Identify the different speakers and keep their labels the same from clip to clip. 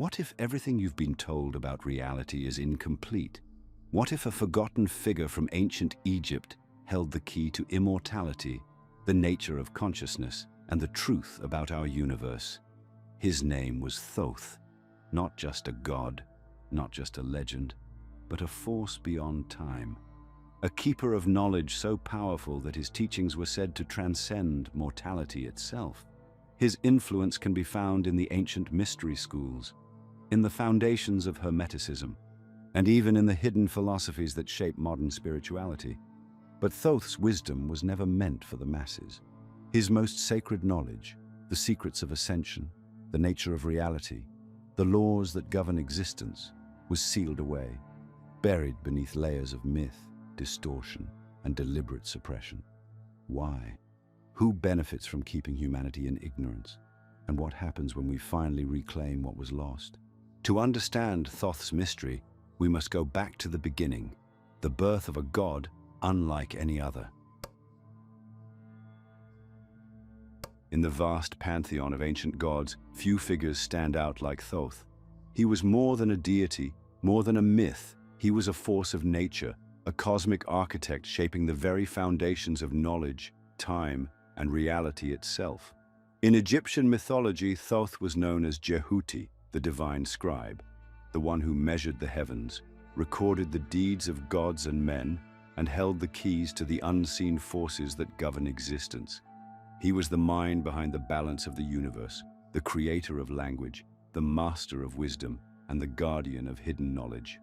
Speaker 1: What if everything you've been told about reality is incomplete? What if a forgotten figure from ancient Egypt held the key to immortality, the nature of consciousness, and the truth about our universe? His name was Thoth, not just a god, not just a legend, but a force beyond time. A keeper of knowledge so powerful that his teachings were said to transcend mortality itself. His influence can be found in the ancient mystery schools, in the foundations of Hermeticism, and even in the hidden philosophies that shape modern spirituality. But Thoth's wisdom was never meant for the masses. His most sacred knowledge, the secrets of ascension, the nature of reality, the laws that govern existence, was sealed away, buried beneath layers of myth, distortion, and deliberate suppression. Why? Who benefits from keeping humanity in ignorance? And what happens when we finally reclaim what was lost? To understand Thoth's mystery, we must go back to the beginning, the birth of a god unlike any other. In the vast pantheon of ancient gods, few figures stand out like Thoth. He was more than a deity, more than a myth. He was a force of nature, a cosmic architect shaping the very foundations of knowledge, time, and reality itself. In Egyptian mythology, Thoth was known as Jehuti, the divine scribe, the one who measured the heavens, recorded the deeds of gods and men, and held the keys to the unseen forces that govern existence. He was the mind behind the balance of the universe, the creator of language, the master of wisdom, and the guardian of hidden knowledge.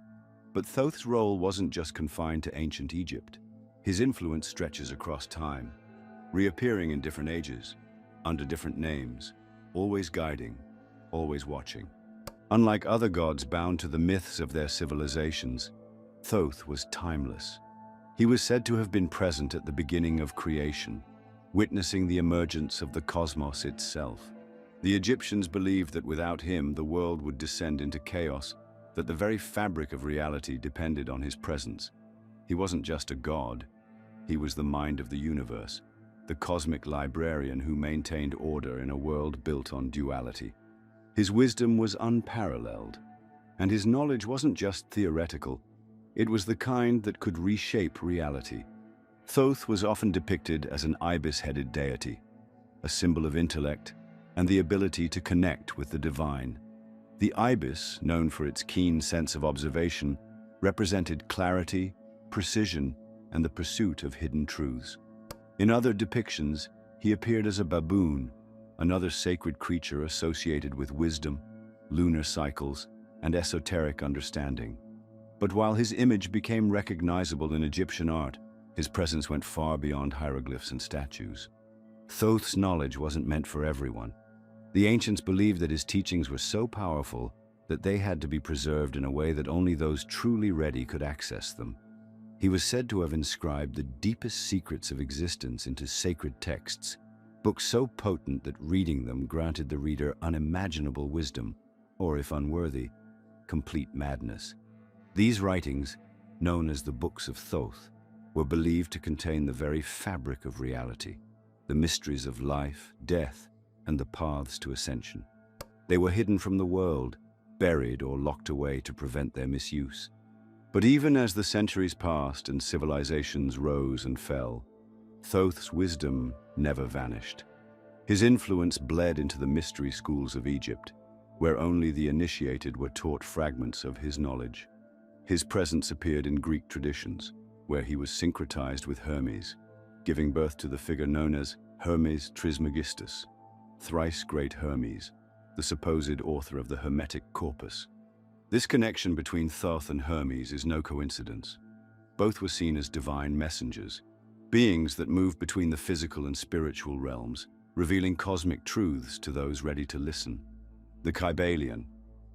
Speaker 1: But Thoth's role wasn't just confined to ancient Egypt. His influence stretches across time, reappearing in different ages, under different names, always guiding, always watching. Unlike other gods bound to the myths of their civilizations, Thoth was timeless. He was said to have been present at the beginning of creation, witnessing the emergence of the cosmos itself. The Egyptians believed that without him, the world would descend into chaos, that the very fabric of reality depended on his presence. He wasn't just a god, he was the mind of the universe, the cosmic librarian who maintained order in a world built on duality. His wisdom was unparalleled, and his knowledge wasn't just theoretical, it was the kind that could reshape reality. Thoth was often depicted as an ibis-headed deity, a symbol of intellect and the ability to connect with the divine. The ibis, known for its keen sense of observation, represented clarity, precision, and the pursuit of hidden truths. In other depictions, he appeared as a baboon, another sacred creature associated with wisdom, lunar cycles, and esoteric understanding. But while his image became recognizable in Egyptian art, his presence went far beyond hieroglyphs and statues. Thoth's knowledge wasn't meant for everyone. The ancients believed that his teachings were so powerful that they had to be preserved in a way that only those truly ready could access them. He was said to have inscribed the deepest secrets of existence into sacred texts, books so potent that reading them granted the reader unimaginable wisdom, or if unworthy, complete madness. These writings, known as the Books of Thoth, were believed to contain the very fabric of reality, the mysteries of life, death, and the paths to ascension. They were hidden from the world, buried or locked away to prevent their misuse. But even as the centuries passed and civilizations rose and fell, Thoth's wisdom never vanished. His influence bled into the mystery schools of Egypt, where only the initiated were taught fragments of his knowledge. His presence appeared in Greek traditions, where he was syncretized with Hermes, giving birth to the figure known as Hermes Trismegistus, thrice great Hermes, the supposed author of the Hermetic corpus. This connection between Thoth and Hermes is no coincidence. Both were seen as divine messengers, beings that moved between the physical and spiritual realms, revealing cosmic truths to those ready to listen. The Kybalion,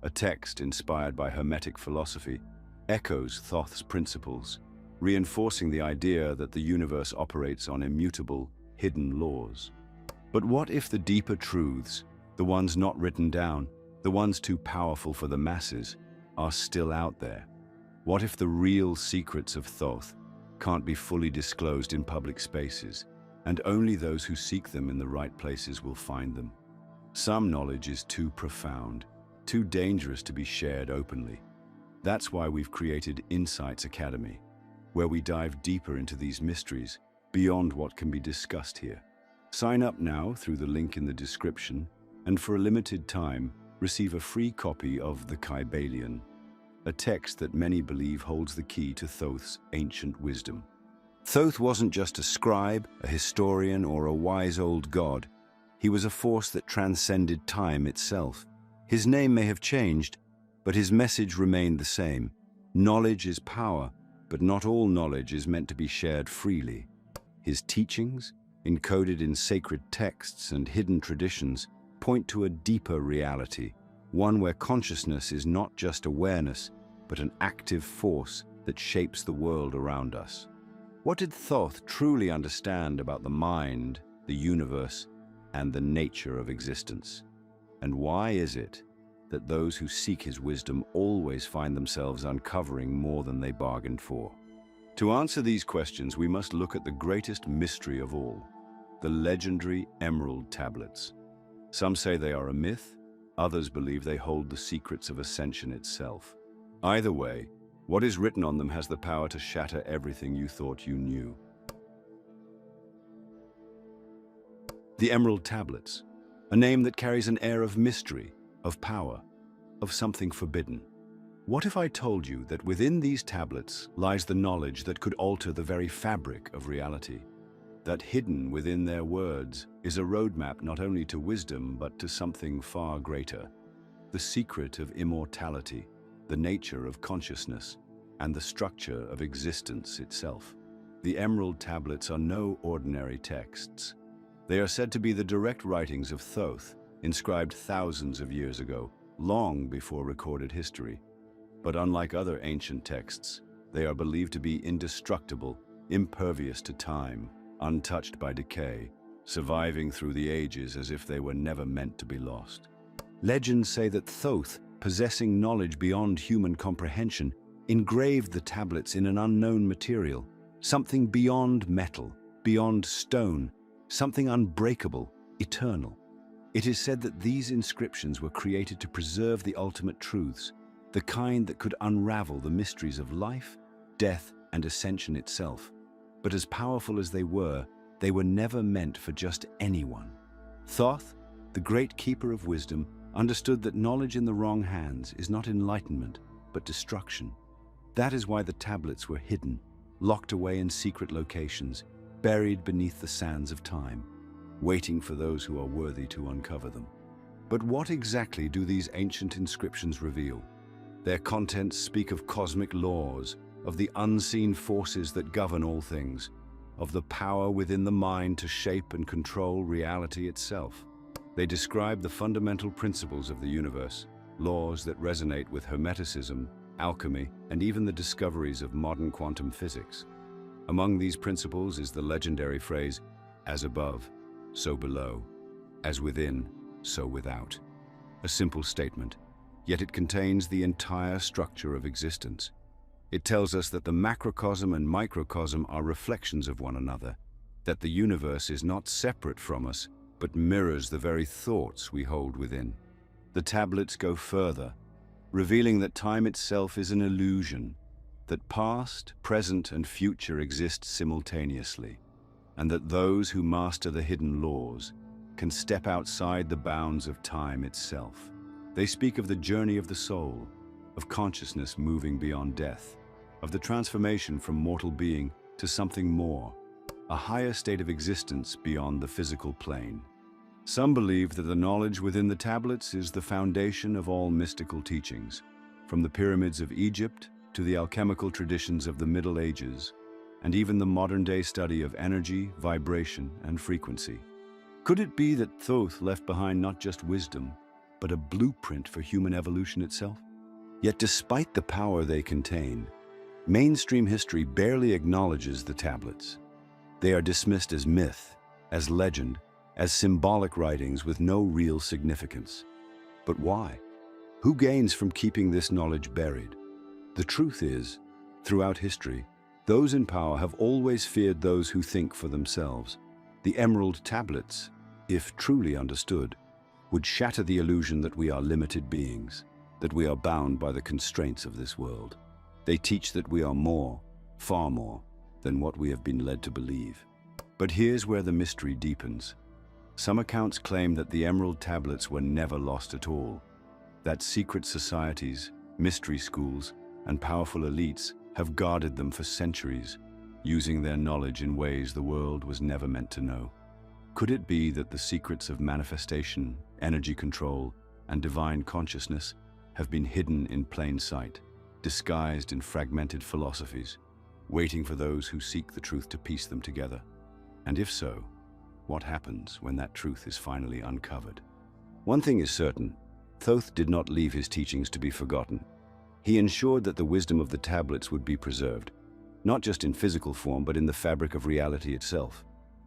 Speaker 1: a text inspired by Hermetic philosophy, echoes Thoth's principles, reinforcing the idea that the universe operates on immutable, hidden laws. But what if the deeper truths, the ones not written down, the ones too powerful for the masses, are still out there? What if the real secrets of Thoth can't be fully disclosed in public spaces, and only those who seek them in the right places will find them? Some knowledge is too profound, too dangerous to be shared openly. That's why we've created Insights Academy, where we dive deeper into these mysteries beyond what can be discussed here. Sign up now through the link in the description, and for a limited time, receive a free copy of the Kybalion, a text that many believe holds the key to Thoth's ancient wisdom. Thoth wasn't just a scribe, a historian, or a wise old god. He was a force that transcended time itself. His name may have changed, but his message remained the same. Knowledge is power, but not all knowledge is meant to be shared freely. His teachings, encoded in sacred texts and hidden traditions, point to a deeper reality, one where consciousness is not just awareness, but an active force that shapes the world around us. What did Thoth truly understand about the mind, the universe, and the nature of existence? And why is it that those who seek his wisdom always find themselves uncovering more than they bargained for? To answer these questions, we must look at the greatest mystery of all, the legendary Emerald Tablets. Some say they are a myth, others believe they hold the secrets of ascension itself. Either way, what is written on them has the power to shatter everything you thought you knew. The Emerald Tablets, a name that carries an air of mystery, of power, of something forbidden. What if I told you that within these tablets lies the knowledge that could alter the very fabric of reality? That hidden within their words is a roadmap not only to wisdom but to something far greater, the secret of immortality, the nature of consciousness, and the structure of existence itself. The Emerald Tablets are no ordinary texts. They are said to be the direct writings of Thoth, inscribed thousands of years ago, long before recorded history. But unlike other ancient texts, they are believed to be indestructible, impervious to time, untouched by decay, surviving through the ages as if they were never meant to be lost. Legends say that Thoth, possessing knowledge beyond human comprehension, engraved the tablets in an unknown material, something beyond metal, beyond stone, something unbreakable, eternal. It is said that these inscriptions were created to preserve the ultimate truths, the kind that could unravel the mysteries of life, death, and ascension itself. But as powerful as they were never meant for just anyone. Thoth, the great keeper of wisdom, understood that knowledge in the wrong hands is not enlightenment, but destruction. That is why the tablets were hidden, locked away in secret locations, buried beneath the sands of time, waiting for those who are worthy to uncover them. But what exactly do these ancient inscriptions reveal? Their contents speak of cosmic laws, of the unseen forces that govern all things, of the power within the mind to shape and control reality itself. They describe the fundamental principles of the universe, laws that resonate with Hermeticism, alchemy, and even the discoveries of modern quantum physics. Among these principles is the legendary phrase, "As above, so below, as within, so without." A simple statement, yet it contains the entire structure of existence. It tells us that the macrocosm and microcosm are reflections of one another, that the universe is not separate from us, but mirrors the very thoughts we hold within. The tablets go further, revealing that time itself is an illusion, that past, present, and future exist simultaneously, and that those who master the hidden laws can step outside the bounds of time itself. They speak of the journey of the soul, of consciousness moving beyond death, of the transformation from mortal being to something more, a higher state of existence beyond the physical plane. Some believe that the knowledge within the tablets is the foundation of all mystical teachings, from the pyramids of Egypt to the alchemical traditions of the Middle Ages, and even the modern-day study of energy, vibration, and frequency. Could it be that Thoth left behind not just wisdom, but a blueprint for human evolution itself? Yet despite the power they contain, mainstream history barely acknowledges the tablets. They are dismissed as myth, as legend, as symbolic writings with no real significance. But why? Who gains from keeping this knowledge buried? The truth is, throughout history, those in power have always feared those who think for themselves. The Emerald Tablets, if truly understood, would shatter the illusion that we are limited beings, that we are bound by the constraints of this world. They teach that we are more, far more, than what we have been led to believe. But here's where the mystery deepens. Some accounts claim that the Emerald Tablets were never lost at all, that secret societies, mystery schools, and powerful elites have guarded them for centuries, using their knowledge in ways the world was never meant to know. Could it be that the secrets of manifestation, energy control, and divine consciousness have been hidden in plain sight, disguised in fragmented philosophies, waiting for those who seek the truth to piece them together? And if so, what happens when that truth is finally uncovered? One thing is certain: Thoth did not leave his teachings to be forgotten. He ensured that the wisdom of the tablets would be preserved, not just in physical form, but in the fabric of reality itself.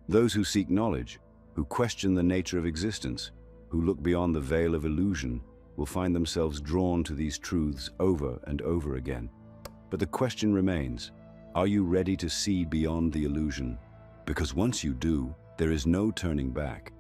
Speaker 1: Those who seek knowledge, who question the nature of existence, who look beyond the veil of illusion, will find themselves drawn to these truths over and over again. But the question remains: are you ready to see beyond the illusion? Because once you do, there is no turning back.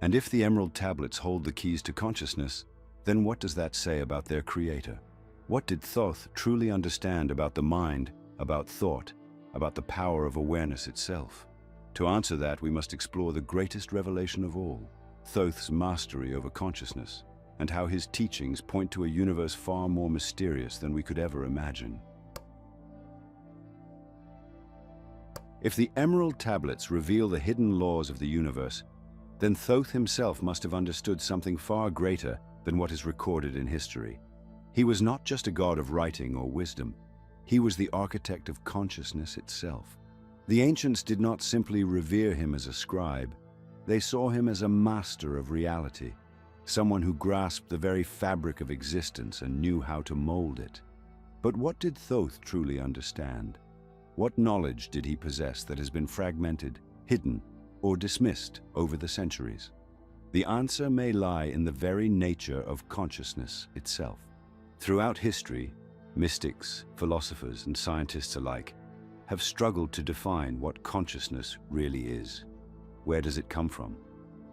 Speaker 1: And if the Emerald Tablets hold the keys to consciousness, then what does that say about their creator? What did Thoth truly understand about the mind, about thought, about the power of awareness itself? To answer that, we must explore the greatest revelation of all, Thoth's mastery over consciousness, and how his teachings point to a universe far more mysterious than we could ever imagine. If the Emerald Tablets reveal the hidden laws of the universe, then Thoth himself must have understood something far greater than what is recorded in history. He was not just a god of writing or wisdom. He was the architect of consciousness itself. The ancients did not simply revere him as a scribe. They saw him as a master of reality, someone who grasped the very fabric of existence and knew how to mold it. But what did Thoth truly understand? What knowledge did he possess that has been fragmented, hidden, or dismissed over the centuries? The answer may lie in the very nature of consciousness itself. Throughout history, mystics, philosophers, and scientists alike have struggled to define what consciousness really is. Where does it come from?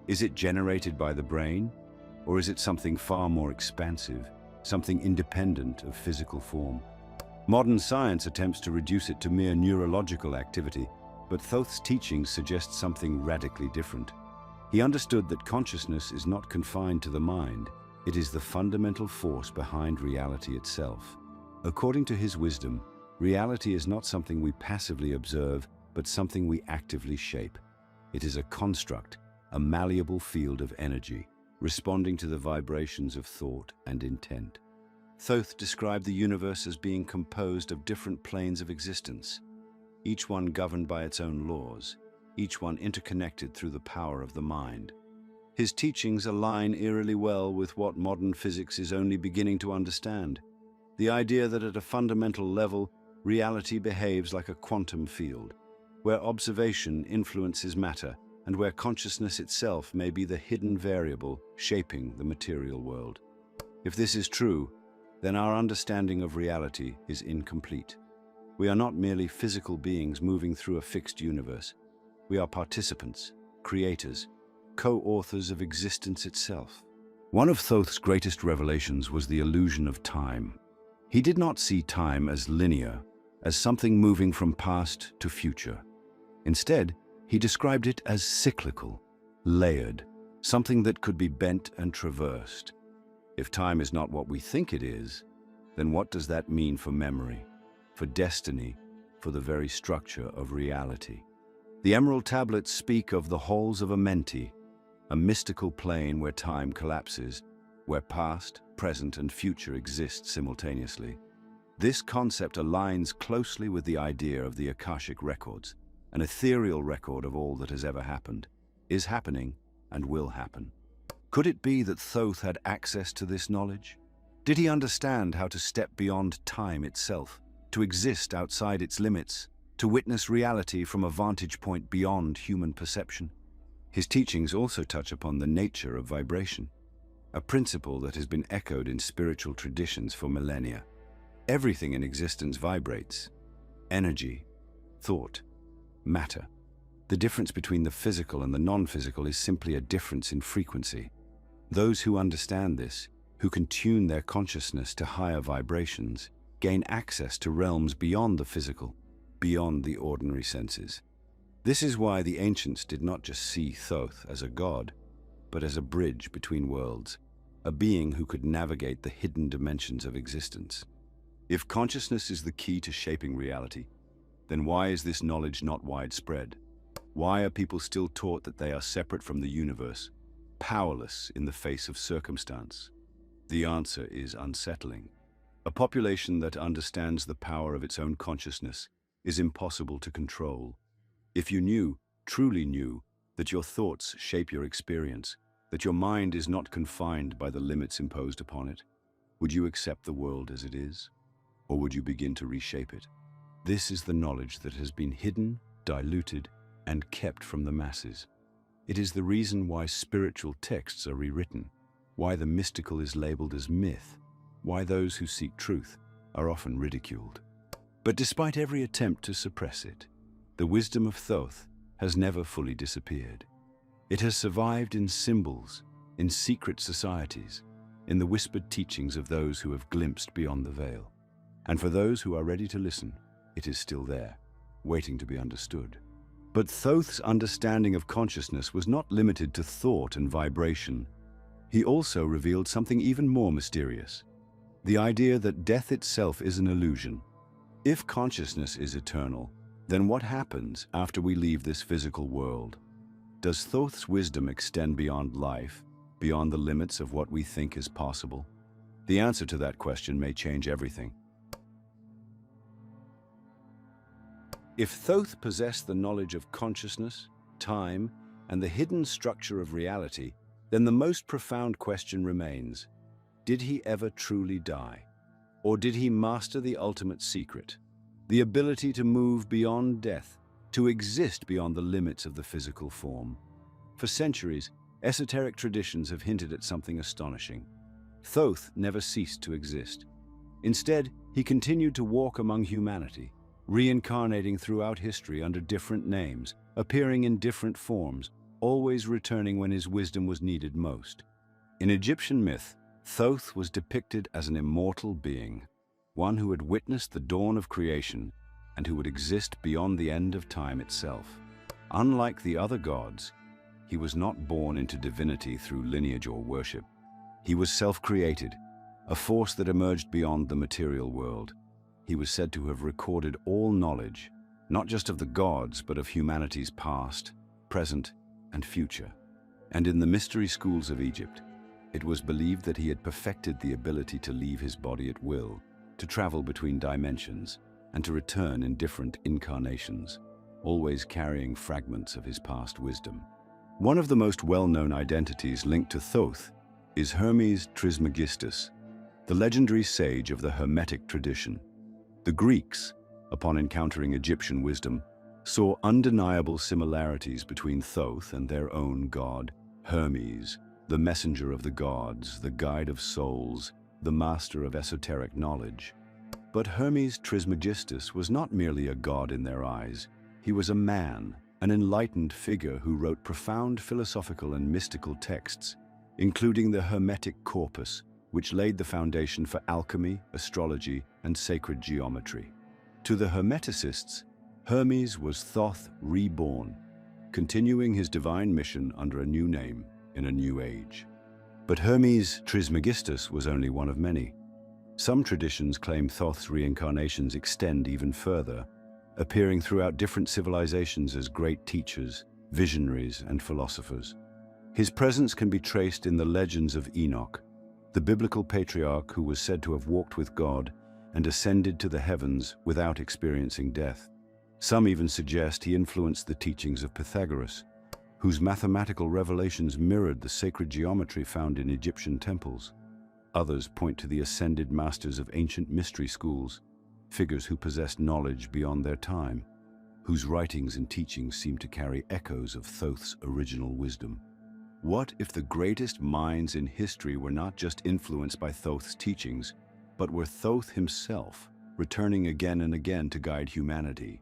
Speaker 1: Is it generated by the brain, or is it something far more expansive, something independent of physical form? Modern science attempts to reduce it to mere neurological activity, but Thoth's teachings suggest something radically different. He understood that consciousness is not confined to the mind. It is the fundamental force behind reality itself. According to his wisdom, reality is not something we passively observe, but something we actively shape. It is a construct, a malleable field of energy, responding to the vibrations of thought and intent. Thoth described the universe as being composed of different planes of existence, each one governed by its own laws, each one interconnected through the power of the mind. His teachings align eerily well with what modern physics is only beginning to understand: the idea that at a fundamental level, reality behaves like a quantum field, where observation influences matter and where consciousness itself may be the hidden variable shaping the material world. If this is true, then our understanding of reality is incomplete. We are not merely physical beings moving through a fixed universe. We are participants, creators, co-authors of existence itself. One of Thoth's greatest revelations was the illusion of time. He did not see time as linear, as something moving from past to future. Instead, he described it as cyclical, layered, something that could be bent and traversed. If time is not what we think it is, then what does that mean for memory, for destiny, for the very structure of reality? The Emerald Tablets speak of the halls of Amenti, a mystical plane where time collapses, where past, present, and future exist simultaneously. This concept aligns closely with the idea of the Akashic records, an ethereal record of all that has ever happened, is happening, and will happen. Could it be that Thoth had access to this knowledge? Did he understand how to step beyond time itself, to exist outside its limits, to witness reality from a vantage point beyond human perception? His teachings also touch upon the nature of vibration, a principle that has been echoed in spiritual traditions for millennia. Everything in existence vibrates: energy, thought, matter. The difference between the physical and the non-physical is simply a difference in frequency. Those who understand this, who can tune their consciousness to higher vibrations, gain access to realms beyond the physical, beyond the ordinary senses. This is why the ancients did not just see Thoth as a god, but as a bridge between worlds, a being who could navigate the hidden dimensions of existence. If consciousness is the key to shaping reality, then why is this knowledge not widespread? Why are people still taught that they are separate from the universe, powerless in the face of circumstance? The answer is unsettling. A population that understands the power of its own consciousness is impossible to control. If you knew, truly knew, that your thoughts shape your experience, that your mind is not confined by the limits imposed upon it, would you accept the world as it is? Or would you begin to reshape it? This is the knowledge that has been hidden, diluted, and kept from the masses. It is the reason why spiritual texts are rewritten, why the mystical is labeled as myth, why those who seek truth are often ridiculed. But despite every attempt to suppress it, the wisdom of Thoth has never fully disappeared. It has survived in symbols, in secret societies, in the whispered teachings of those who have glimpsed beyond the veil. And for those who are ready to listen, it is still there, waiting to be understood. But Thoth's understanding of consciousness was not limited to thought and vibration. He also revealed something even more mysterious, the idea that death itself is an illusion. If consciousness is eternal, then what happens after we leave this physical world? Does Thoth's wisdom extend beyond life, beyond the limits of what we think is possible? The answer to that question may change everything. If Thoth possessed the knowledge of consciousness, time, and the hidden structure of reality, then the most profound question remains: did he ever truly die? Or did he master the ultimate secret, the ability to move beyond death, to exist beyond the limits of the physical form? For centuries, esoteric traditions have hinted at something astonishing. Thoth never ceased to exist. Instead, he continued to walk among humanity, reincarnating throughout history under different names, appearing in different forms, always returning when his wisdom was needed most. In Egyptian myth, Thoth was depicted as an immortal being, one who had witnessed the dawn of creation and who would exist beyond the end of time itself. Unlike the other gods, he was not born into divinity through lineage or worship. He was self-created, a force that emerged beyond the material world. He was said to have recorded all knowledge, not just of the gods, but of humanity's past, present, and future. And in the mystery schools of Egypt, it was believed that he had perfected the ability to leave his body at will, to travel between dimensions, and to return in different incarnations, always carrying fragments of his past wisdom. One of the most well-known identities linked to Thoth is Hermes Trismegistus, the legendary sage of the Hermetic tradition. The Greeks, upon encountering Egyptian wisdom, saw undeniable similarities between Thoth and their own god, Hermes, the messenger of the gods, the guide of souls, the master of esoteric knowledge. But Hermes Trismegistus was not merely a god in their eyes. He was a man, an enlightened figure who wrote profound philosophical and mystical texts, including the Hermetic corpus, which laid the foundation for alchemy, astrology, and sacred geometry. To the Hermeticists, Hermes was Thoth reborn, continuing his divine mission under a new name in a new age. But Hermes Trismegistus was only one of many. Some traditions claim Thoth's reincarnations extend even further, appearing throughout different civilizations as great teachers, visionaries, and philosophers. His presence can be traced in the legends of Enoch, the biblical patriarch who was said to have walked with God and ascended to the heavens without experiencing death. Some even suggest he influenced the teachings of Pythagoras, whose mathematical revelations mirrored the sacred geometry found in Egyptian temples. Others point to the ascended masters of ancient mystery schools, figures who possessed knowledge beyond their time, whose writings and teachings seem to carry echoes of Thoth's original wisdom. What if the greatest minds in history were not just influenced by Thoth's teachings, but were Thoth himself, returning again and again to guide humanity?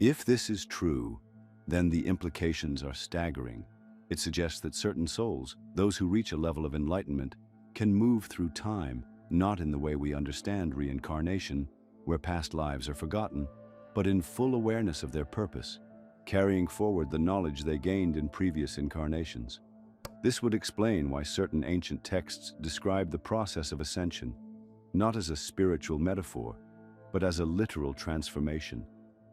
Speaker 1: If this is true, then the implications are staggering. It suggests that certain souls, those who reach a level of enlightenment, can move through time, not in the way we understand reincarnation, where past lives are forgotten, but in full awareness of their purpose, carrying forward the knowledge they gained in previous incarnations. This would explain why certain ancient texts describe the process of ascension, not as a spiritual metaphor, but as a literal transformation,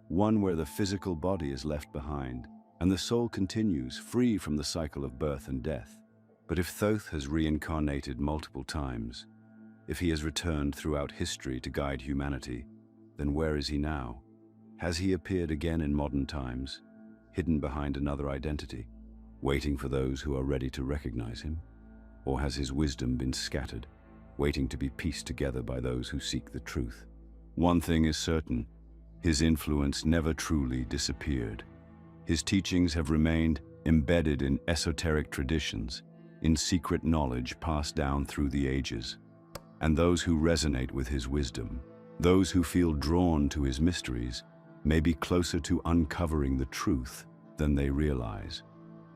Speaker 1: one where the physical body is left behind, and the soul continues, free from the cycle of birth and death. But if Thoth has reincarnated multiple times, if he has returned throughout history to guide humanity, then where is he now? Has he appeared again in modern times, hidden behind another identity, waiting for those who are ready to recognize him? Or has his wisdom been scattered, waiting to be pieced together by those who seek the truth? One thing is certain, his influence never truly disappeared. His teachings have remained embedded in esoteric traditions, in secret knowledge passed down through the ages. And those who resonate with his wisdom, those who feel drawn to his mysteries, may be closer to uncovering the truth than they realize.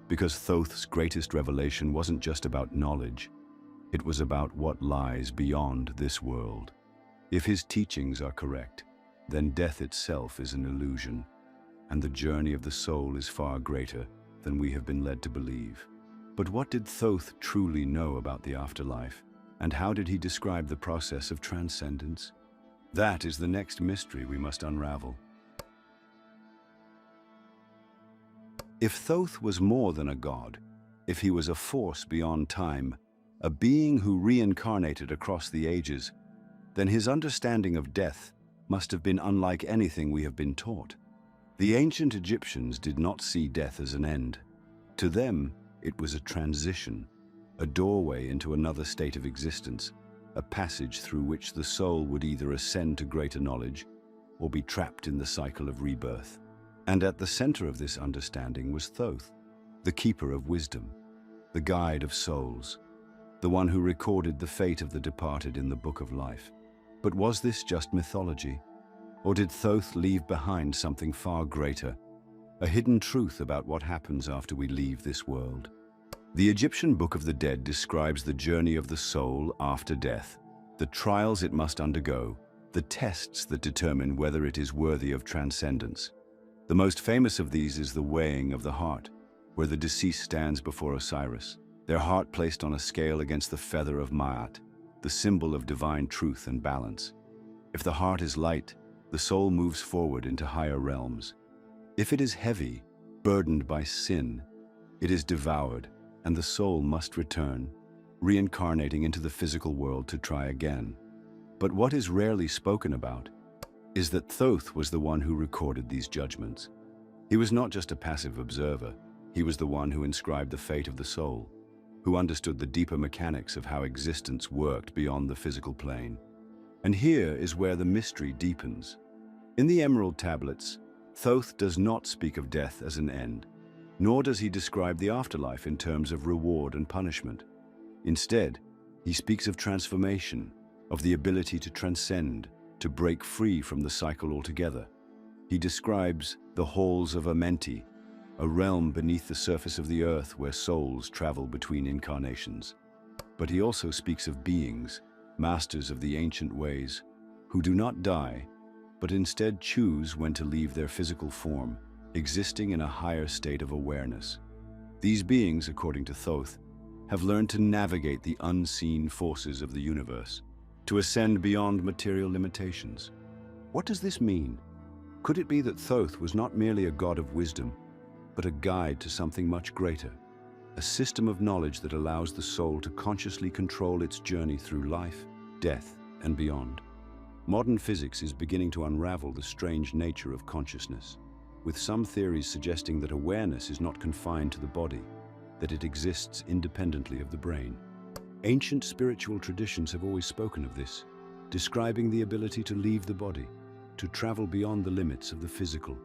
Speaker 1: Because Thoth's greatest revelation wasn't just about knowledge, it was about what lies beyond this world. If his teachings are correct, then death itself is an illusion, and the journey of the soul is far greater than we have been led to believe. But what did Thoth truly know about the afterlife, and how did he describe the process of transcendence? That is the next mystery we must unravel. If Thoth was more than a god, if he was a force beyond time, a being who reincarnated across the ages, then his understanding of death must have been unlike anything we have been taught. The ancient Egyptians did not see death as an end. To them, it was a transition, a doorway into another state of existence, a passage through which the soul would either ascend to greater knowledge or be trapped in the cycle of rebirth. And at the center of this understanding was Thoth, the keeper of wisdom, the guide of souls, the one who recorded the fate of the departed in the Book of Life. But was this just mythology? Or did Thoth leave behind something far greater, a hidden truth about what happens after we leave this world? The Egyptian Book of the Dead describes the journey of the soul after death, the trials it must undergo, the tests that determine whether it is worthy of transcendence. The most famous of these is the weighing of the heart, where the deceased stands before Osiris, their heart placed on a scale against the feather of Ma'at, the symbol of divine truth and balance. If the heart is light, the soul moves forward into higher realms. If it is heavy, burdened by sin, it is devoured, and the soul must return, reincarnating into the physical world to try again. But what is rarely spoken about is that Thoth was the one who recorded these judgments. He was not just a passive observer, he was the one who inscribed the fate of the soul, who understood the deeper mechanics of how existence worked beyond the physical plane. And here is where the mystery deepens. In the Emerald Tablets, Thoth does not speak of death as an end, nor does he describe the afterlife in terms of reward and punishment. Instead, he speaks of transformation, of the ability to transcend, to break free from the cycle altogether. He describes the halls of Amenti, a realm beneath the surface of the earth where souls travel between incarnations. But he also speaks of beings, masters of the ancient ways, who do not die, but instead choose when to leave their physical form, existing in a higher state of awareness. These beings, according to Thoth, have learned to navigate the unseen forces of the universe, to ascend beyond material limitations. What does this mean? Could it be that Thoth was not merely a god of wisdom, but a guide to something much greater, a system of knowledge that allows the soul to consciously control its journey through life, death, and beyond? Modern physics is beginning to unravel the strange nature of consciousness, with some theories suggesting that awareness is not confined to the body, that it exists independently of the brain. Ancient spiritual traditions have always spoken of this, describing the ability to leave the body, to travel beyond the limits of the physical.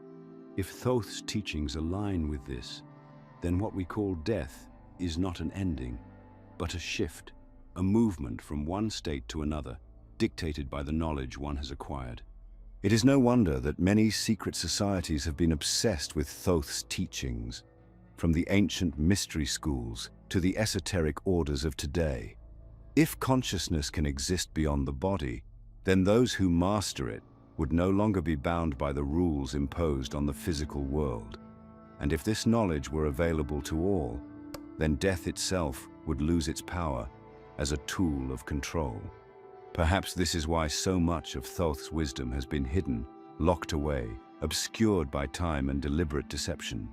Speaker 1: If Thoth's teachings align with this, then what we call death is not an ending, but a shift, a movement from one state to another, dictated by the knowledge one has acquired. It is no wonder that many secret societies have been obsessed with Thoth's teachings. from the ancient mystery schools to the esoteric orders of today. If consciousness can exist beyond the body, then those who master it would no longer be bound by the rules imposed on the physical world. And if this knowledge were available to all, then death itself would lose its power as a tool of control. Perhaps this is why so much of Thoth's wisdom has been hidden, locked away, obscured by time and deliberate deception.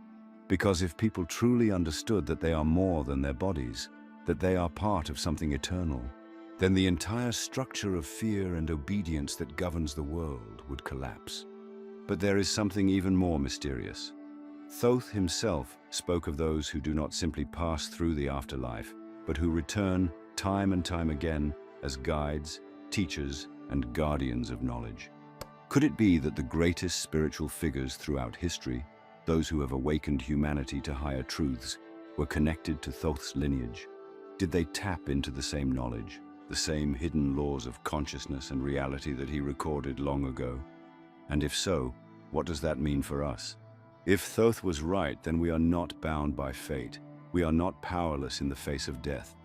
Speaker 1: Because if people truly understood that they are more than their bodies, that they are part of something eternal, then the entire structure of fear and obedience that governs the world would collapse. But there is something even more mysterious. Thoth himself spoke of those who do not simply pass through the afterlife, but who return time and time again as guides, teachers, and guardians of knowledge. Could it be that the greatest spiritual figures throughout history, those who have awakened humanity to higher truths, were connected to Thoth's lineage? Did they tap into the same knowledge, the same hidden laws of consciousness and reality that he recorded long ago? And if so, what does that mean for us? If Thoth was right, then we are not bound by fate. We are not powerless in the face of death.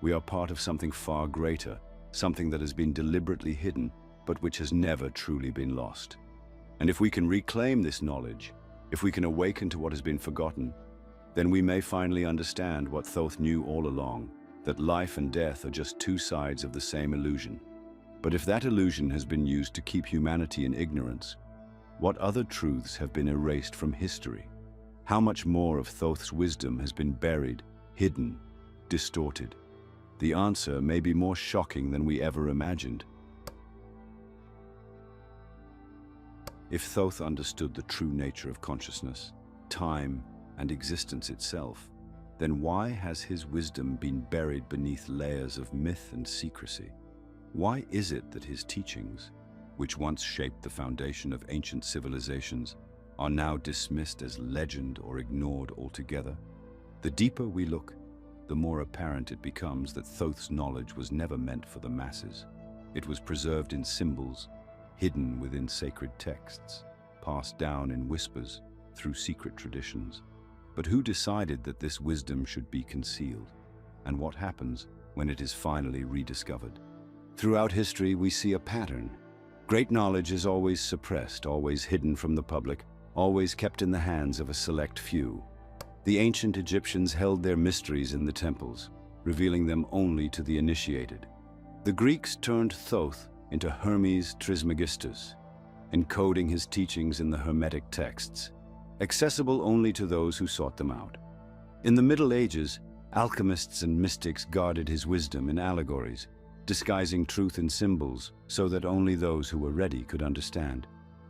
Speaker 1: We are part of something far greater, something that has been deliberately hidden, but which has never truly been lost. And if we can reclaim this knowledge, if we can awaken to what has been forgotten, then we may finally understand what Thoth knew all along, that life and death are just two sides of the same illusion. But if that illusion has been used to keep humanity in ignorance, what other truths have been erased from history? How much more of Thoth's wisdom has been buried, hidden, distorted? The answer may be more shocking than we ever imagined. If Thoth understood the true nature of consciousness, time, and existence itself, then why has his wisdom been buried beneath layers of myth and secrecy? Why is it that his teachings, which once shaped the foundation of ancient civilizations, are now dismissed as legend or ignored altogether? The deeper we look, the more apparent it becomes that Thoth's knowledge was never meant for the masses. It was preserved in symbols, hidden within sacred texts, passed down in whispers through secret traditions. But who decided that this wisdom should be concealed? And what happens when it is finally rediscovered? Throughout history, we see a pattern. Great knowledge is always suppressed, always hidden from the public, always kept in the hands of a select few. The ancient Egyptians held their mysteries in the temples, revealing them only to the initiated. The Greeks turned Thoth into Hermes Trismegistus, encoding his teachings in the Hermetic texts, accessible only to those who sought them out. In the Middle Ages, alchemists and mystics guarded his wisdom in allegories, disguising truth in symbols so that only those who were ready could understand.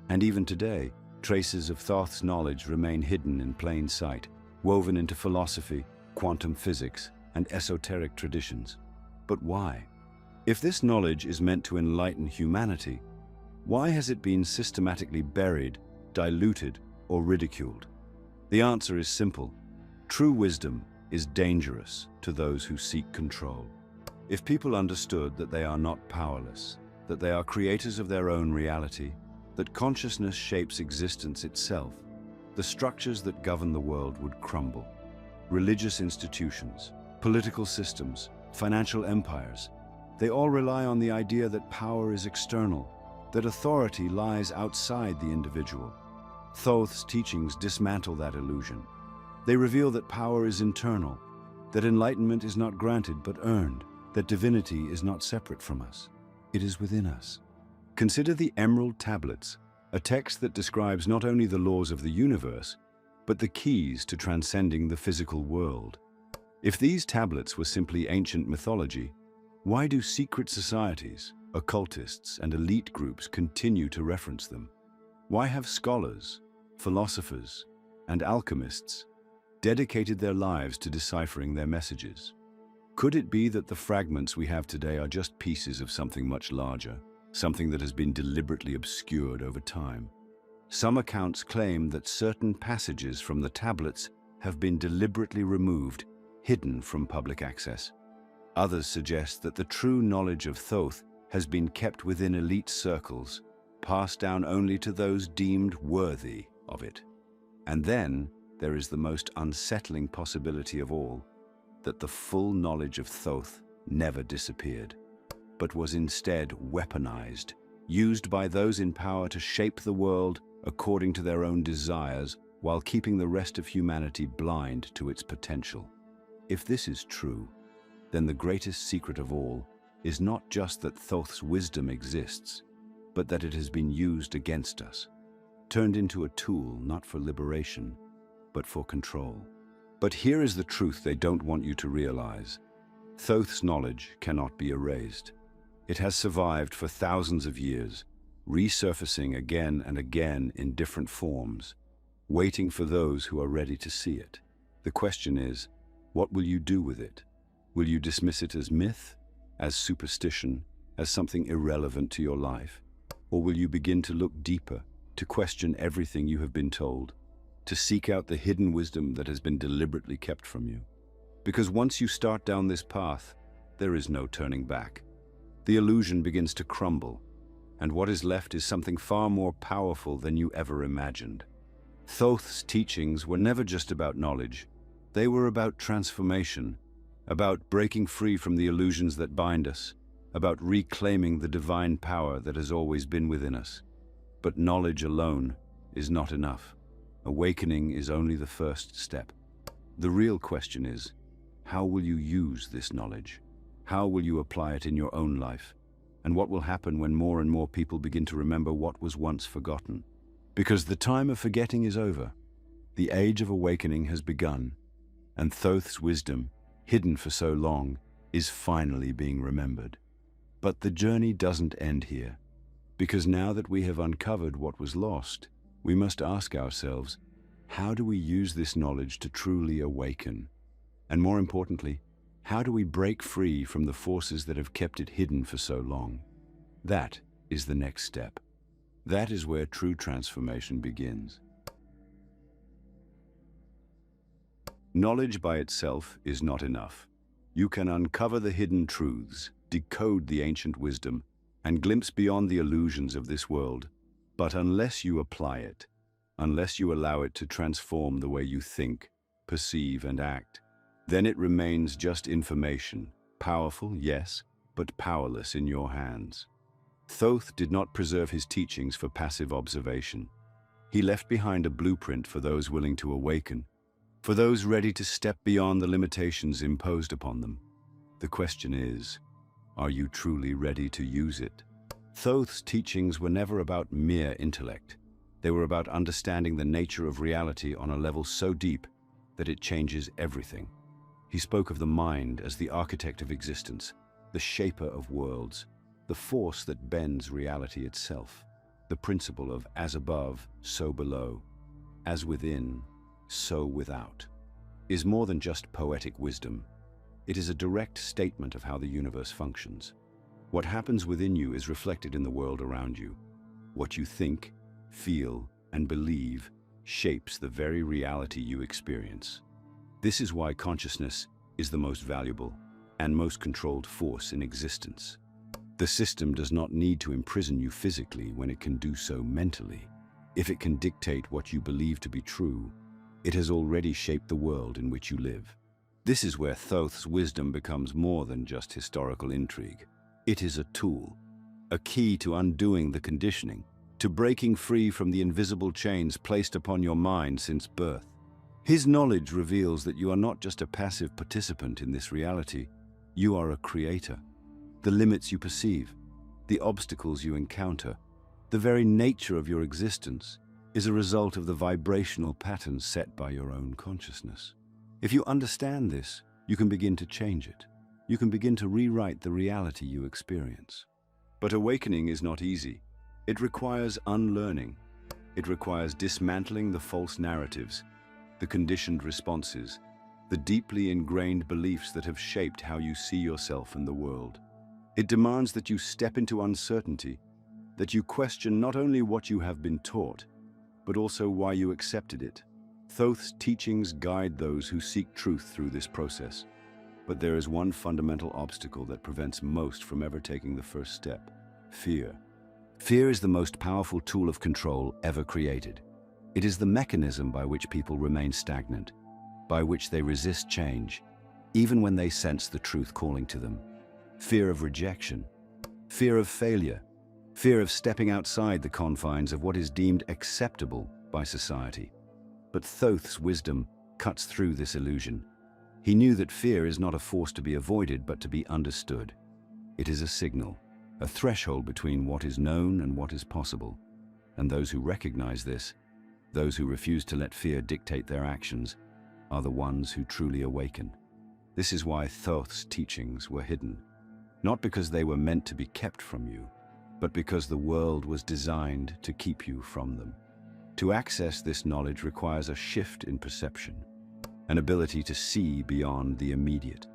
Speaker 1: And even today, traces of Thoth's knowledge remain hidden in plain sight, woven into philosophy, quantum physics, and esoteric traditions. But why? If this knowledge is meant to enlighten humanity, why has it been systematically buried, diluted, or ridiculed? The answer is simple. True wisdom is dangerous to those who seek control. If people understood that they are not powerless, that they are creators of their own reality, that consciousness shapes existence itself, the structures that govern the world would crumble. Religious institutions, political systems, financial empires, they all rely on the idea that power is external, that authority lies outside the individual. Thoth's teachings dismantle that illusion. They reveal that power is internal, that enlightenment is not granted but earned, that divinity is not separate from us. It is within us. Consider the Emerald Tablets, a text that describes not only the laws of the universe, but the keys to transcending the physical world. If these tablets were simply ancient mythology, why do secret societies, occultists, and elite groups continue to reference them? Why have scholars, philosophers, and alchemists dedicated their lives to deciphering their messages? Could it be that the fragments we have today are just pieces of something much larger, something that has been deliberately obscured over time? Some accounts claim that certain passages from the tablets have been deliberately removed, hidden from public access. Others suggest that the true knowledge of Thoth has been kept within elite circles, passed down only to those deemed worthy of it. And then there is the most unsettling possibility of all, that the full knowledge of Thoth never disappeared, but was instead weaponized, used by those in power to shape the world according to their own desires, while keeping the rest of humanity blind to its potential. If this is true, then the greatest secret of all is not just that Thoth's wisdom exists, but that it has been used against us, turned into a tool not for liberation, but for control. But here is the truth they don't want you to realize. Thoth's knowledge cannot be erased. It has survived for thousands of years, resurfacing again and again in different forms, waiting for those who are ready to see it. The question is, what will you do with it? Will you dismiss it as myth, as superstition, as something irrelevant to your life? Or will you begin to look deeper, to question everything you have been told, to seek out the hidden wisdom that has been deliberately kept from you? Because once you start down this path, there is no turning back. The illusion begins to crumble, and what is left is something far more powerful than you ever imagined. Thoth's teachings were never just about knowledge. They were about transformation, about breaking free from the illusions that bind us, about reclaiming the divine power that has always been within us. But knowledge alone is not enough. Awakening is only the first step. The real question is, how will you use this knowledge? How will you apply it in your own life? And what will happen when more and more people begin to remember what was once forgotten? Because the time of forgetting is over. The age of awakening has begun, and Thoth's wisdom, hidden for so long, is finally being remembered. But the journey doesn't end here, because now that we have uncovered what was lost, we must ask ourselves, how do we use this knowledge to truly awaken? And more importantly, how do we break free from the forces that have kept it hidden for so long? That is the next step. That is where true transformation begins. Knowledge by itself is not enough. You can uncover the hidden truths, decode the ancient wisdom, and glimpse beyond the illusions of this world. But unless you apply it, unless you allow it to transform the way you think, perceive, and act, then it remains just information, powerful, yes, but powerless in your hands. Thoth did not preserve his teachings for passive observation. He left behind a blueprint for those willing to awaken, for those ready to step beyond the limitations imposed upon them. The question is, are you truly ready to use it? Thoth's teachings were never about mere intellect. They were about understanding the nature of reality on a level so deep that it changes everything. He spoke of the mind as the architect of existence, the shaper of worlds, the force that bends reality itself, the principle of as above, so below, as within, so without, is more than just poetic wisdom. It is a direct statement of how the universe functions. What happens within you is reflected in the world around you. What you think, feel, and believe shapes the very reality you experience. This is why consciousness is the most valuable and most controlled force in existence. The system does not need to imprison you physically when it can do so mentally. If it can dictate what you believe to be true, it has already shaped the world in which you live. This is where Thoth's wisdom becomes more than just historical intrigue. It is a tool, a key to undoing the conditioning, to breaking free from the invisible chains placed upon your mind since birth. His knowledge reveals that you are not just a passive participant in this reality, you are a creator. The limits you perceive, the obstacles you encounter, the very nature of your existence is a result of the vibrational patterns set by your own consciousness. If you understand this, you can begin to change it. You can begin to rewrite the reality you experience. But awakening is not easy. It requires unlearning. It requires dismantling the false narratives, the conditioned responses, the deeply ingrained beliefs that have shaped how you see yourself and the world. It demands that you step into uncertainty, that you question not only what you have been taught, but also why you accepted it. Thoth's teachings guide those who seek truth through this process. But there is one fundamental obstacle that prevents most from ever taking the first step: fear. Fear is the most powerful tool of control ever created. It is the mechanism by which people remain stagnant, by which they resist change, even when they sense the truth calling to them. Fear of rejection, fear of failure, fear of stepping outside the confines of what is deemed acceptable by society. But Thoth's wisdom cuts through this illusion. He knew that fear is not a force to be avoided, but to be understood. It is a signal, a threshold between what is known and what is possible. And those who recognize this, those who refuse to let fear dictate their actions, are the ones who truly awaken. This is why Thoth's teachings were hidden, not because they were meant to be kept from you, but because the world was designed to keep you from them. To access this knowledge requires a shift in perception, an ability to see beyond the immediate,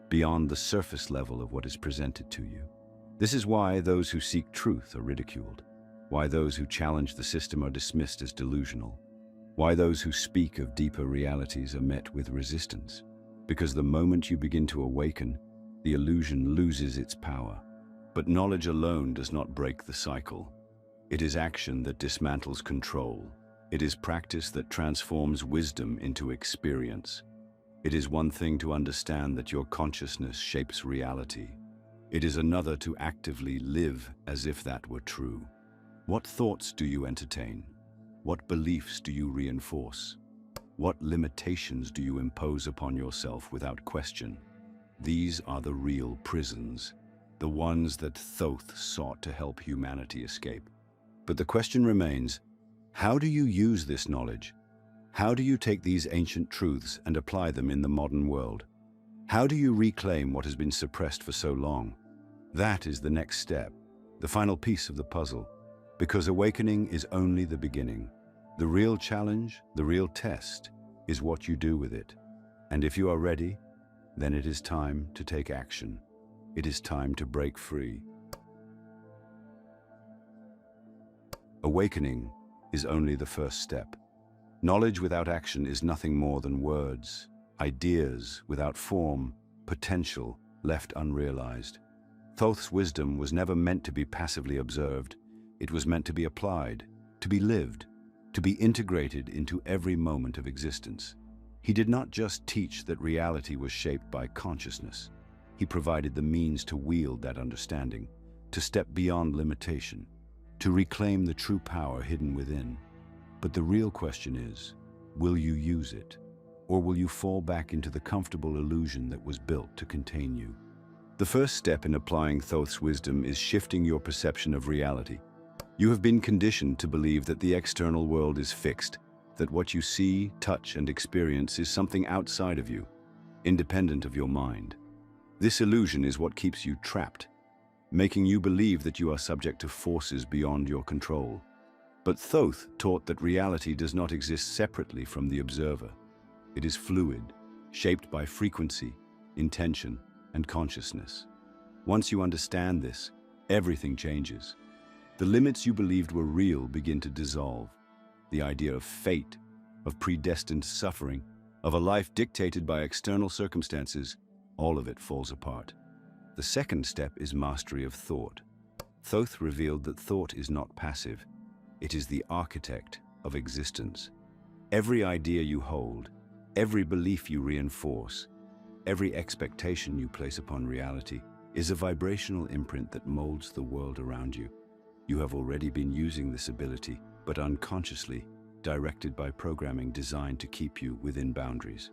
Speaker 1: beyond the surface level of what is presented to you. This is why those who seek truth are ridiculed, why those who challenge the system are dismissed as delusional, why those who speak of deeper realities are met with resistance. Because the moment you begin to awaken, the illusion loses its power. But knowledge alone does not break the cycle. It is action that dismantles control. It is practice that transforms wisdom into experience. It is one thing to understand that your consciousness shapes reality. It is another to actively live as if that were true. What thoughts do you entertain? What beliefs do you reinforce? What limitations do you impose upon yourself without question? These are the real prisons, the ones that Thoth sought to help humanity escape. But the question remains, how do you use this knowledge? How do you take these ancient truths and apply them in the modern world? How do you reclaim what has been suppressed for so long? That is the next step, the final piece of the puzzle, because awakening is only the beginning. The real challenge, the real test, is what you do with it. And if you are ready, then it is time to take action. It is time to break free. Awakening is only the first step. Knowledge without action is nothing more than words, ideas without form, potential left unrealized. Thoth's wisdom was never meant to be passively observed. It was meant to be applied, to be lived, to be integrated into every moment of existence. He did not just teach that reality was shaped by consciousness. He provided the means to wield that understanding, to step beyond limitation, to reclaim the true power hidden within. But the real question is, will you use it? Or will you fall back into the comfortable illusion that was built to contain you? The first step in applying Thoth's wisdom is shifting your perception of reality. You have been conditioned to believe that the external world is fixed, that what you see, touch, and experience is something outside of you, independent of your mind. This illusion is what keeps you trapped, making you believe that you are subject to forces beyond your control. But Thoth taught that reality does not exist separately from the observer. It is fluid, shaped by frequency, intention, and consciousness. Once you understand this, everything changes. The limits you believed were real begin to dissolve. The idea of fate, of predestined suffering, of a life dictated by external circumstances, all of it falls apart. The second step is mastery of thought. Thoth revealed that thought is not passive. It is the architect of existence. Every idea you hold, every belief you reinforce, every expectation you place upon reality is a vibrational imprint that molds the world around you. You have already been using this ability, but unconsciously, directed by programming designed to keep you within boundaries.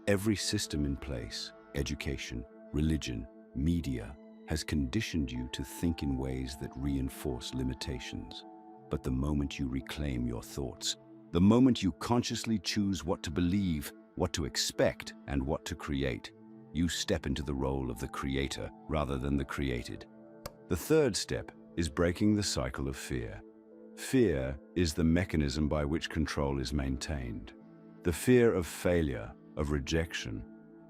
Speaker 1: Every system in place, education, religion, media, has conditioned you to think in ways that reinforce limitations. But the moment you reclaim your thoughts, the moment you consciously choose what to believe, what to expect, and what to create, you step into the role of the creator rather than the created. The third step is breaking the cycle of fear. Fear is the mechanism by which control is maintained. The fear of failure, of rejection,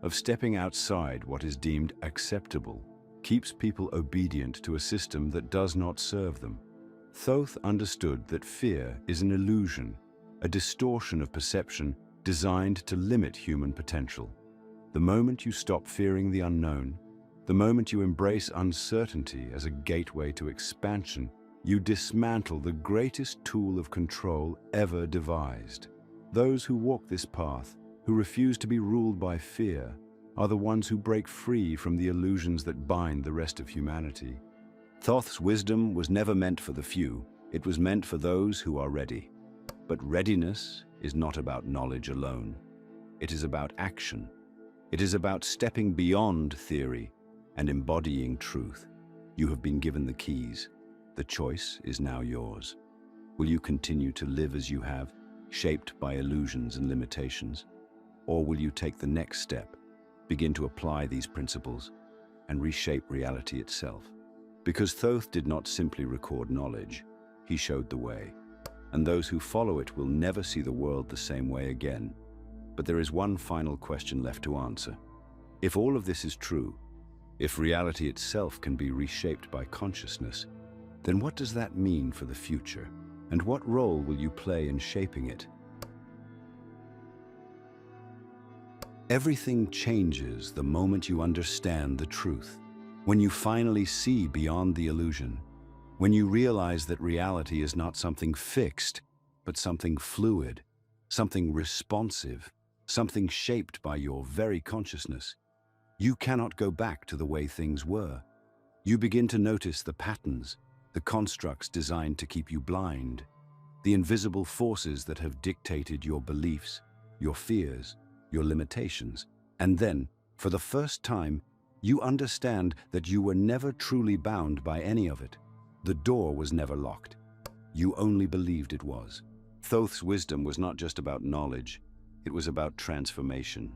Speaker 1: of stepping outside what is deemed acceptable, keeps people obedient to a system that does not serve them. Thoth understood that fear is an illusion, a distortion of perception designed to limit human potential. The moment you stop fearing the unknown, the moment you embrace uncertainty as a gateway to expansion, You dismantle the greatest tool of control ever devised. Those who walk this path, who refuse to be ruled by fear, are the ones who break free from the illusions that bind the rest of humanity. Thoth's wisdom was never meant for the few. It was meant for those who are ready. But readiness is not about knowledge alone. It is about action. It is about stepping beyond theory and embodying truth. You have been given the keys. The choice is now yours. Will you continue to live as you have, shaped by illusions and limitations? Or will you take the next step, begin to apply these principles, and reshape reality itself? Because Thoth did not simply record knowledge, he showed the way. And those who follow it will never see the world the same way again. But there is one final question left to answer. If all of this is true, if reality itself can be reshaped by consciousness, then what does that mean for the future? And what role will you play in shaping it? Everything changes the moment you understand the truth. When you finally see beyond the illusion, when you realize that reality is not something fixed, but something fluid, something responsive, something shaped by your very consciousness, you cannot go back to the way things were. You begin to notice the patterns, the constructs designed to keep you blind, the invisible forces that have dictated your beliefs, your fears, your limitations. And then, for the first time, you understand that you were never truly bound by any of it. The door was never locked. You only believed it was. Thoth's wisdom was not just about knowledge, it was about transformation.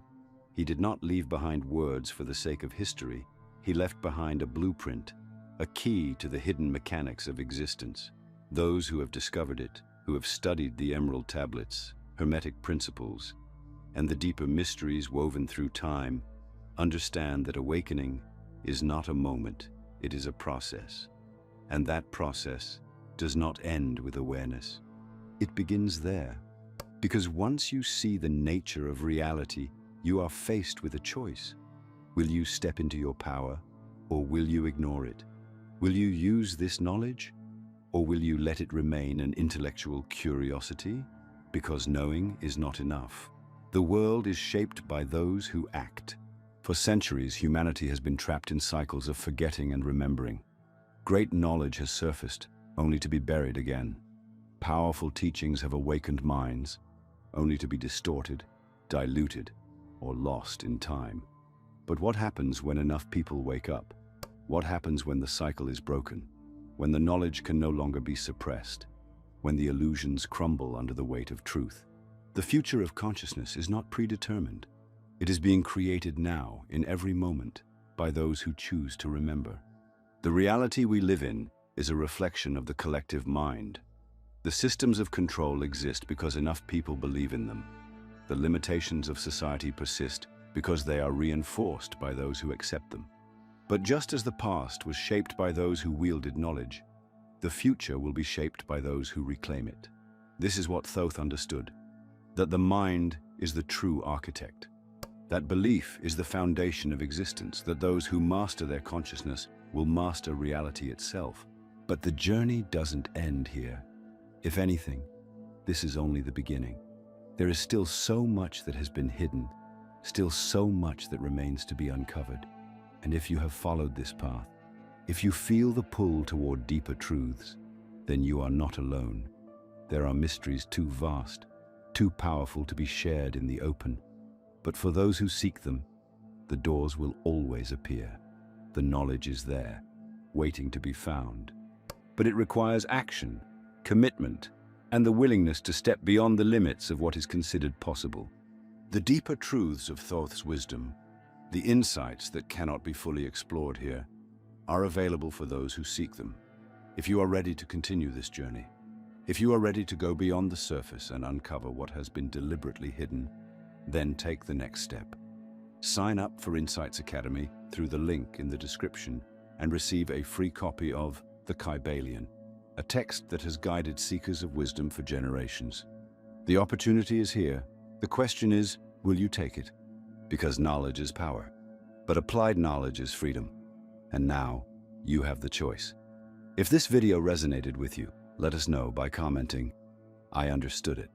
Speaker 1: He did not leave behind words for the sake of history. He left behind a blueprint, a key to the hidden mechanics of existence. Those who have discovered it, who have studied the emerald tablets, hermetic principles, and the deeper mysteries woven through time, understand that awakening is not a moment, it is a process. And that process does not end with awareness. It begins there. Because once you see the nature of reality, you are faced with a choice. Will you step into your power, or will you ignore it? Will you use this knowledge, or will you let it remain an intellectual curiosity? Because knowing is not enough. The world is shaped by those who act. For centuries, humanity has been trapped in cycles of forgetting and remembering. Great knowledge has surfaced, only to be buried again. Powerful teachings have awakened minds, only to be distorted, diluted, or lost in time. But what happens when enough people wake up? What happens when the cycle is broken? When the knowledge can no longer be suppressed? When the illusions crumble under the weight of truth? The future of consciousness is not predetermined. It is being created now, in every moment, by those who choose to remember. The reality we live in is a reflection of the collective mind. The systems of control exist because enough people believe in them. The limitations of society persist because they are reinforced by those who accept them. But just as the past was shaped by those who wielded knowledge, the future will be shaped by those who reclaim it. This is what Thoth understood, that the mind is the true architect. That belief is the foundation of existence, that those who master their consciousness will master reality itself. But the journey doesn't end here. If anything, this is only the beginning. There is still so much that has been hidden, still so much that remains to be uncovered. And if you have followed this path, if you feel the pull toward deeper truths, then you are not alone. There are mysteries too vast, too powerful to be shared in the open. But for those who seek them, the doors will always appear. The knowledge is there, waiting to be found. But it requires action, commitment, and the willingness to step beyond the limits of what is considered possible. The deeper truths of Thoth's wisdom, the insights that cannot be fully explored here, are available for those who seek them. If you are ready to continue this journey, if you are ready to go beyond the surface and uncover what has been deliberately hidden, then take the next step. Sign up for Insights Academy through the link in the description and receive a free copy of The Kybalion, a text that has guided seekers of wisdom for generations. The opportunity is here. The question is, will you take it? Because knowledge is power, but applied knowledge is freedom. And now, you have the choice. If this video resonated with you, let us know by commenting, "I understood it."